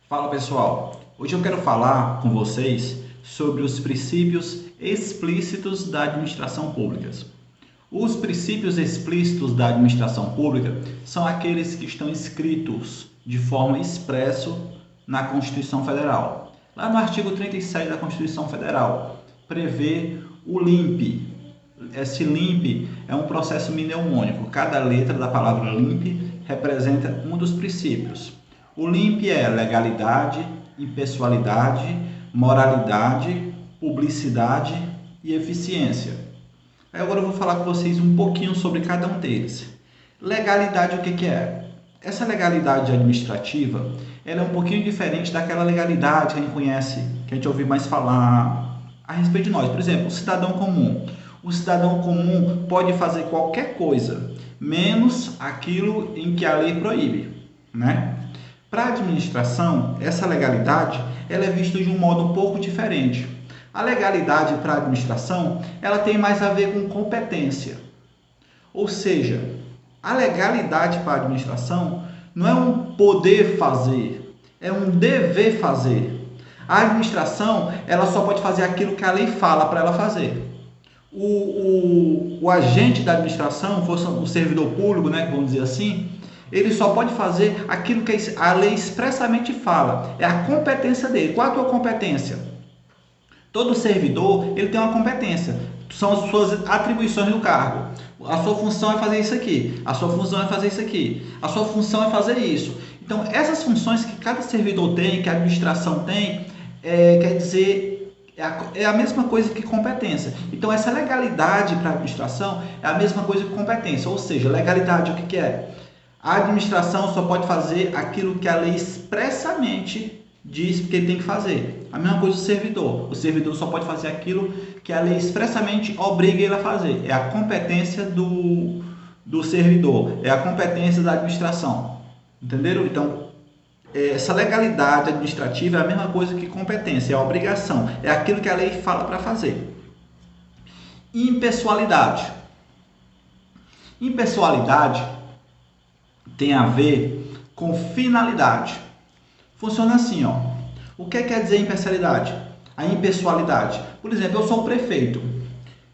Fala pessoal, hoje eu quero falar com vocês sobre os princípios explícitos da administração pública. Os princípios explícitos da administração pública são aqueles que estão escritos de forma expressa na Constituição Federal. Lá no artigo 37 da Constituição Federal, prevê o LIMP. Esse LIMP é um processo mnemônico. Cada letra da palavra LIMP representa um dos princípios. O LIMP é legalidade, impessoalidade, moralidade, publicidade e eficiência. Agora eu vou falar com vocês um pouquinho sobre cada um deles. Legalidade, o que é? Essa legalidade administrativa, ela é um pouquinho diferente daquela legalidade que a gente conhece, que a gente ouve mais falar a respeito de nós. Por exemplo, o cidadão comum. O cidadão comum pode fazer qualquer coisa, menos aquilo em que a lei proíbe, né? Para a administração, essa legalidade ela é vista de um modo um pouco diferente. A legalidade para a administração ela tem mais a ver com competência. Ou seja, a legalidade para a administração não é um poder fazer, é um dever fazer. A administração ela só pode fazer aquilo que a lei fala para ela fazer. O agente da administração, fosse o servidor público, né, vamos dizer assim, ele só pode fazer aquilo que a lei expressamente fala. É a competência dele. Qual é a tua competência? Todo servidor ele tem uma competência. São as suas atribuições do cargo. A sua função é fazer isso aqui. A sua função é fazer isso aqui. A sua função é fazer isso. Então, essas funções que cada servidor tem, que a administração tem, quer dizer, é a mesma coisa que competência. Então, essa legalidade para a administração é a mesma coisa que competência. Ou seja, legalidade, o que é? A administração só pode fazer aquilo que a lei expressamente diz que ele tem que fazer. A mesma coisa do servidor. O servidor só pode fazer aquilo que a lei expressamente obriga ele a fazer. É a competência do servidor. É a competência da administração. Entenderam? Então, essa legalidade administrativa é a mesma coisa que competência. É a obrigação. É aquilo que a lei fala para fazer. Impessoalidade. Impessoalidade tem a ver com finalidade. Funciona assim, ó. O que quer dizer impessoalidade? A impessoalidade. Por exemplo, eu sou o prefeito.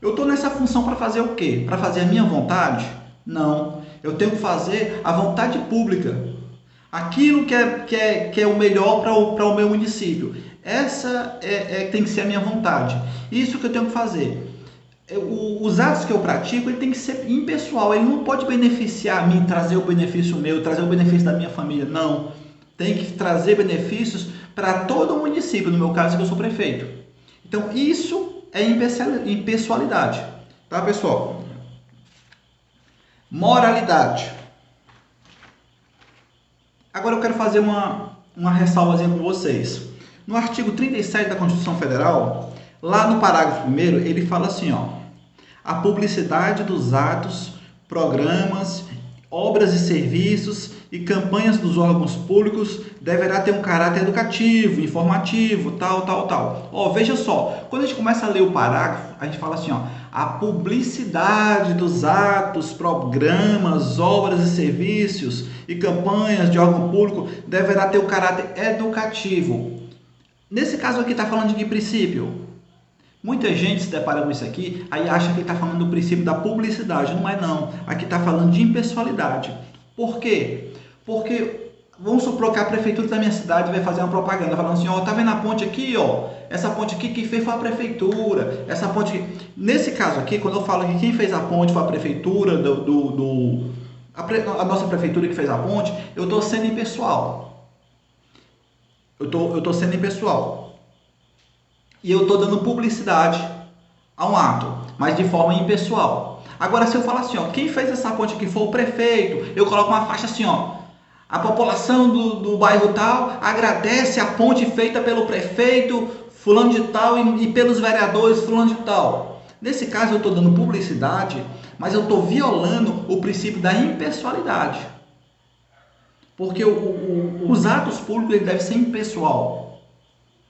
Eu estou nessa função para fazer o quê? Para fazer a minha vontade? Não. Eu tenho que fazer a vontade pública. Aquilo que é o melhor para o meu município. Essa tem que ser a minha vontade. Isso que eu tenho que fazer. Os atos que eu pratico, ele tem que ser impessoal, ele não pode beneficiar a mim, trazer o benefício meu, trazer o benefício da minha família, não. Tem que trazer benefícios para todo o município, no meu caso que eu sou prefeito. Então isso é impessoalidade, tá pessoal? Moralidade. Agora eu quero fazer uma ressalvazinha com vocês. No artigo 37 da Constituição Federal, lá no parágrafo 1º, ele fala assim, ó. A publicidade dos atos, programas, obras e serviços e campanhas dos órgãos públicos deverá ter um caráter educativo, informativo, tal. Ó, veja só, quando a gente começa a ler o parágrafo, a gente fala assim, ó, a publicidade dos atos, programas, obras e serviços e campanhas de órgão público deverá ter um caráter educativo. Nesse caso aqui está falando de que princípio? Muita gente se depara com isso aqui, aí acha que está falando do princípio da publicidade. Não é não. Aqui está falando de impessoalidade. Por quê? Porque vamos supor que a prefeitura da minha cidade vai fazer uma propaganda falando assim, ó, tá vendo a ponte aqui, ó? Essa ponte aqui quem fez foi a prefeitura. Essa ponte aqui. Nesse caso aqui, quando eu falo que quem fez a ponte foi a prefeitura a nossa prefeitura que fez a ponte, eu estou sendo impessoal. Eu tô sendo impessoal. E eu estou dando publicidade a um ato, mas de forma impessoal. Agora, se eu falar assim, ó, quem fez essa ponte aqui foi o prefeito, eu coloco uma faixa assim, ó, a população do bairro tal agradece a ponte feita pelo prefeito fulano de tal e pelos vereadores fulano de tal. Nesse caso, eu estou dando publicidade, mas eu estou violando o princípio da impessoalidade. Porque os atos públicos ele deve ser impessoal.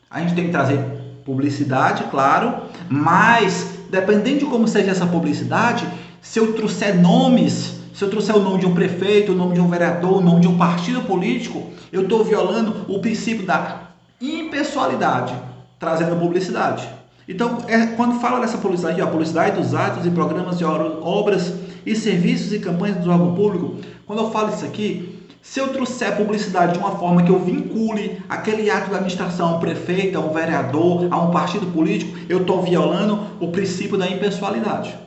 A gente tem que trazer publicidade, claro, mas dependendo de como seja essa publicidade, se eu trouxer nomes, se eu trouxer o nome de um prefeito, o nome de um vereador, o nome de um partido político, eu estou violando o princípio da impessoalidade, trazendo publicidade. Então, quando fala dessa publicidade, a publicidade dos atos e programas de obras e serviços e campanhas do órgão público, quando eu falo isso aqui, se eu trouxer a publicidade de uma forma que eu vincule aquele ato da administração a um prefeito, a um vereador, a um partido político, eu estou violando o princípio da impessoalidade.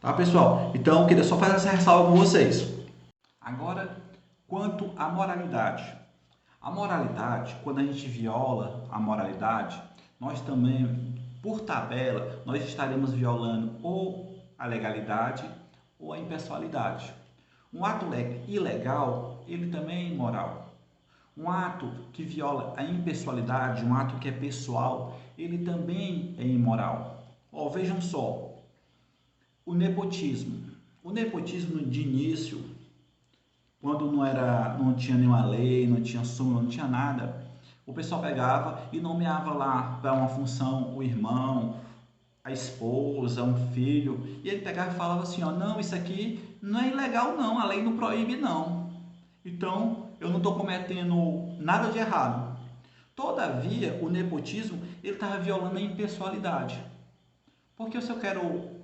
Tá, pessoal? Então, eu queria só fazer essa ressalva com vocês. Agora, quanto à moralidade. A moralidade, quando a gente viola a moralidade, nós também, por tabela, nós estaremos violando ou a legalidade ou a impessoalidade. Um ato ilegal, ele também é imoral. Um ato que viola a impessoalidade, um ato que é pessoal, ele também é imoral. Vejam só, o nepotismo. O nepotismo de início, quando não tinha nenhuma lei, não tinha súmula, não tinha nada, o pessoal pegava e nomeava lá para uma função o irmão, a esposa, um filho, e ele pegava e falava assim, não, isso aqui não é ilegal não, a lei não proíbe não, então eu não estou cometendo nada de errado. Todavia, o nepotismo, ele estava violando a impessoalidade, porque se eu quero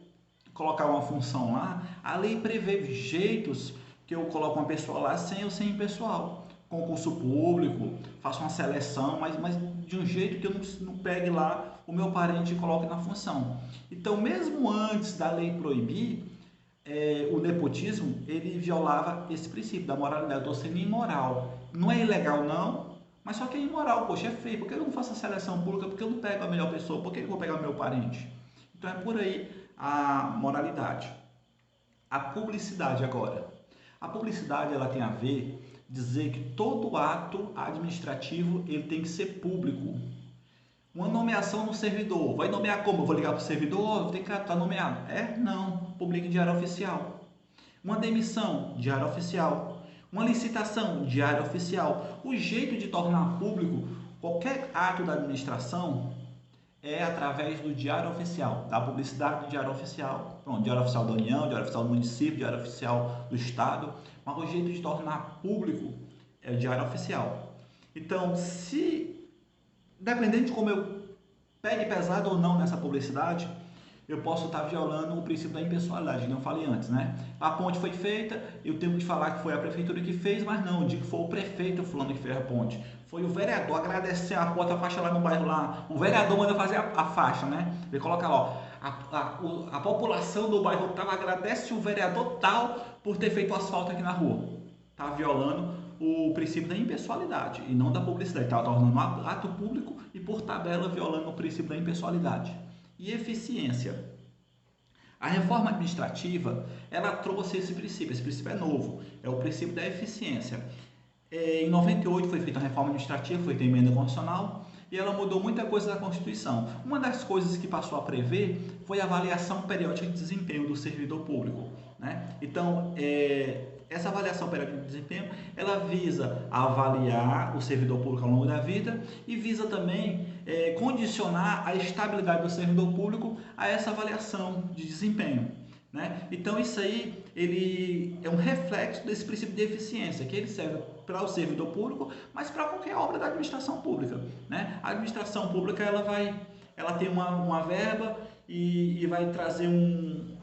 colocar uma função lá, a lei prevê jeitos que eu coloco uma pessoa lá sem eu ser impessoal. Concurso público, faço uma seleção, mas de um jeito que eu não pegue lá o meu parente e coloque na função. Então, mesmo antes da lei proibir, o nepotismo, ele violava esse princípio da moralidade. Eu estou sendo imoral. Não é ilegal, não, mas só que é imoral. Poxa, é feio. Por que eu não faço a seleção pública? Por que eu não pego a melhor pessoa? Por que eu vou pegar o meu parente? Então, é por aí a moralidade. A publicidade agora. A publicidade, ela tem a ver dizer que todo ato administrativo ele tem que ser público. Uma nomeação no servidor, vai nomear como? Eu vou ligar para o servidor, tem que estar nomeado. Não, publique em diário oficial. Uma demissão, diário oficial. Uma licitação, diário oficial. O jeito de tornar público qualquer ato da administração é através do diário oficial, da publicidade do diário oficial. Pronto, diário oficial da União, diário oficial do município, diário oficial do estado. Mas o jeito de tornar público é o diário oficial. Então, dependendo de como eu pegue pesado ou não nessa publicidade, eu posso estar violando o princípio da impessoalidade, como eu falei antes, né? A ponte foi feita, eu tenho que falar que foi a prefeitura que fez, mas não, eu digo que foi o prefeito fulano que fez a ponte. Foi o vereador, agradecer a faixa lá no bairro lá, o vereador manda fazer a faixa, né? Ele coloca lá, a população do bairro tal agradece o vereador tal por ter feito o asfalto aqui na rua. Tá violando o princípio da impessoalidade e não da publicidade, está tornando um ato público e por tabela violando o princípio da impessoalidade. E eficiência. A reforma administrativa, ela trouxe esse princípio é novo, é o princípio da eficiência. Em 98 foi feita a reforma administrativa, foi feita a emenda constitucional e ela mudou muita coisa da Constituição. Uma das coisas que passou a prever foi a avaliação periódica de desempenho do servidor público, né? Então, essa avaliação periódica de desempenho, ela visa avaliar o servidor público ao longo da vida e visa também condicionar a estabilidade do servidor público a essa avaliação de desempenho, né? Então, isso aí ele é um reflexo desse princípio de eficiência, que ele serve para o servidor público, mas para qualquer obra da administração pública, né? A administração pública ela tem uma verba e vai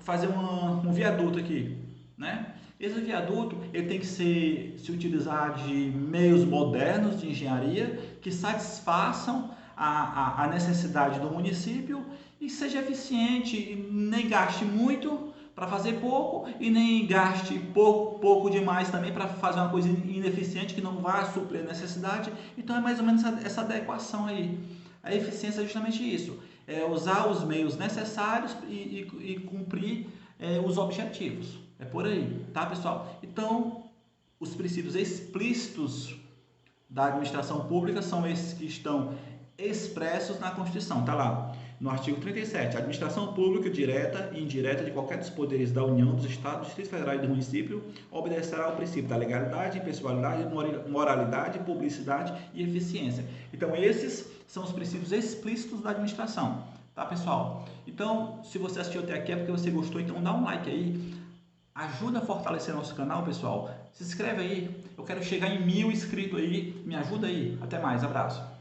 fazer um viaduto aqui, né? Esse viaduto ele tem que se utilizar de meios modernos de engenharia que satisfaçam a necessidade do município e seja eficiente e nem gaste muito para fazer pouco e nem gaste pouco demais também para fazer uma coisa ineficiente que não vai suprir a necessidade. Então é mais ou menos essa adequação aí. A eficiência é justamente isso, é usar os meios necessários e cumprir os objetivos. É por aí, tá, pessoal? Então, os princípios explícitos da administração pública são esses que estão expressos na Constituição, tá lá. No artigo 37, a administração pública direta e indireta de qualquer dos poderes da União, dos Estados, do Distrito Federal e do município obedecerá ao princípio da legalidade, impessoalidade, moralidade, publicidade e eficiência. Então, esses são os princípios explícitos da administração, tá, pessoal? Então, se você assistiu até aqui é porque você gostou, então dá um like aí. Ajuda a fortalecer nosso canal, pessoal. Se inscreve aí. Eu quero chegar em 1000 inscritos aí. Me ajuda aí. Até mais. Abraço.